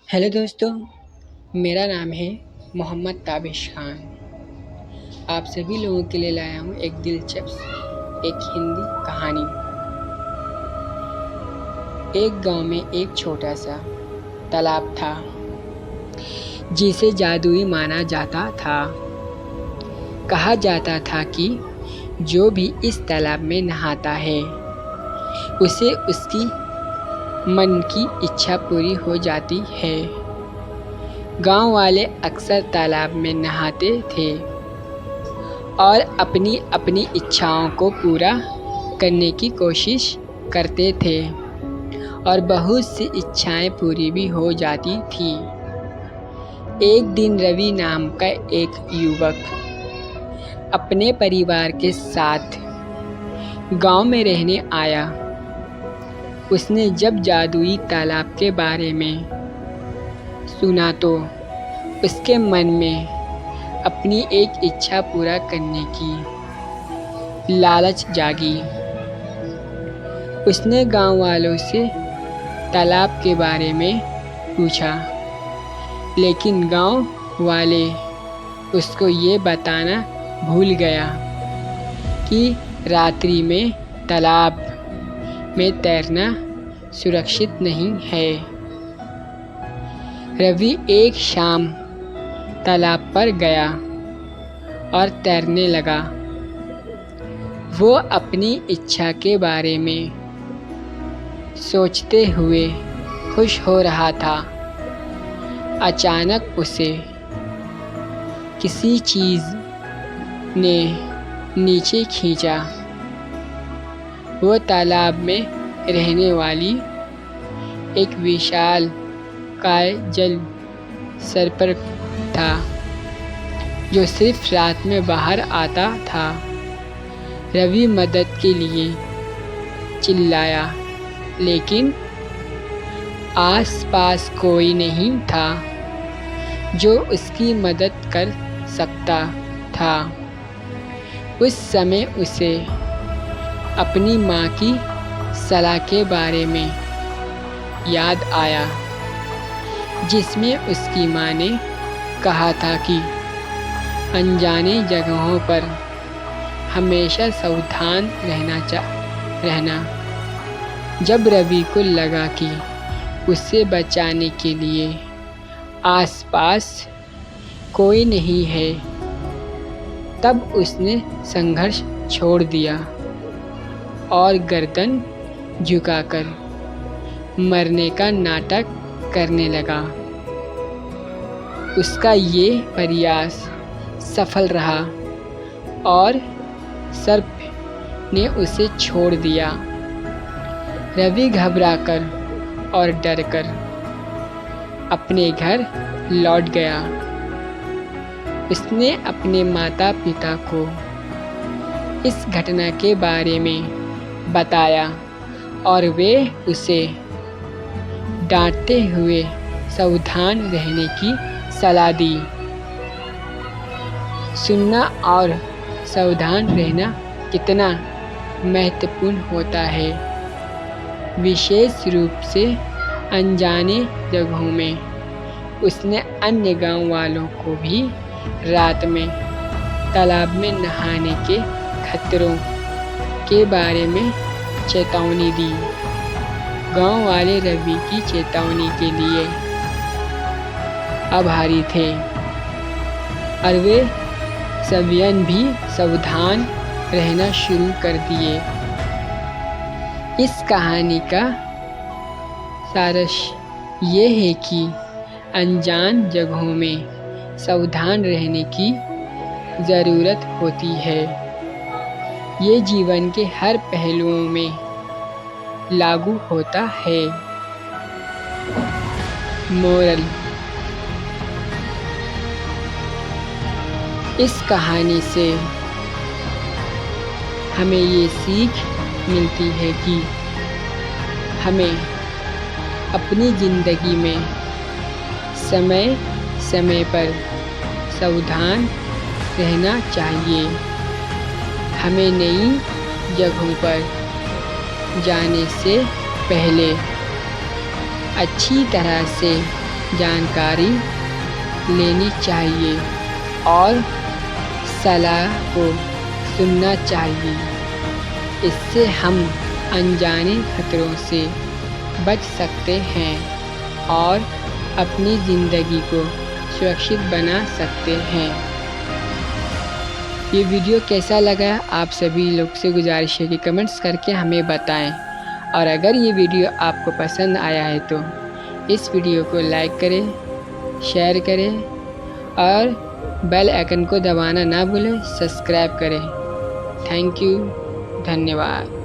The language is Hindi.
हेलो दोस्तों, मेरा नाम है मोहम्मद ताबिश खान। आप सभी लोगों के लिए लाया हूँ एक दिलचस्प हिंदी कहानी। एक गांव में एक छोटा सा तालाब था जिसे जादुई माना जाता था। कहा जाता था कि जो भी इस तालाब में नहाता है उसे उसकी मन की इच्छा पूरी हो जाती है। गांव वाले अक्सर तालाब में नहाते थे और अपनी अपनी इच्छाओं को पूरा करने की कोशिश करते थे और बहुत सी इच्छाएं पूरी भी हो जाती थी। एक दिन रवि नाम का एक युवक अपने परिवार के साथ गांव में रहने आया। उसने जब जादुई तालाब के बारे में सुना तो उसके मन में अपनी एक इच्छा पूरा करने की लालच जागी। उसने गांव वालों से तालाब के बारे में पूछा, लेकिन गांव वाले उसको ये बताना भूल गया कि रात्रि में तालाब में तैरना सुरक्षित नहीं है। रवि एक शाम तालाब पर गया और तैरने लगा। वो अपनी इच्छा के बारे में सोचते हुए खुश हो रहा था। अचानक उसे किसी चीज़ ने नीचे खींचा। वो तालाब में रहने वाली एक विशाल काय जल सर्प था जो सिर्फ रात में बाहर आता था। रवि मदद के लिए चिल्लाया, लेकिन आसपास कोई नहीं था जो उसकी मदद कर सकता था। उस समय उसे अपनी माँ की सलाह के बारे में याद आया, जिसमें उसकी माँ ने कहा था कि अनजाने जगहों पर हमेशा सावधान रहना। जब रवि को लगा कि उसे बचाने के लिए आसपास कोई नहीं है, तब उसने संघर्ष छोड़ दिया और गर्दन झुकाकर मरने का नाटक करने लगा। उसका ये प्रयास सफल रहा और सर्प ने उसे छोड़ दिया। रवि घबराकर और डरकर अपने घर लौट गया। उसने अपने माता पिता को इस घटना के बारे में बताया और वे उसे डांटते हुए सावधान रहने की सलाह दी। सुनना और सावधान रहना कितना महत्वपूर्ण होता है, विशेष रूप से अनजाने जगहों में। उसने अन्य गांव वालों को भी रात में तालाब में नहाने के खतरों के बारे में चेतावनी दी। गांव वाले रवि की चेतावनी के लिए आभारी थे और वे स्वयं भी सावधान रहना शुरू कर दिए। इस कहानी का सारांश ये है कि अनजान जगहों में सावधान रहने की ज़रूरत होती है। ये जीवन के हर पहलुओं में लागू होता है। मोरल: इस कहानी से हमें ये सीख मिलती है कि हमें अपनी ज़िंदगी में समय समय पर सावधान रहना चाहिए। हमें नई जगहों पर जाने से पहले अच्छी तरह से जानकारी लेनी चाहिए और सलाह को सुनना चाहिए। इससे हम अनजाने खतरों से बच सकते हैं और अपनी ज़िंदगी को सुरक्षित बना सकते हैं। ये वीडियो कैसा लगा आप सभी लोग से गुजारिश है कि कमेंट्स करके हमें बताएं, और अगर ये वीडियो आपको पसंद आया है तो इस वीडियो को लाइक करें, शेयर करें और बेल आइकन को दबाना ना भूलें, सब्सक्राइब करें। थैंक यू, धन्यवाद।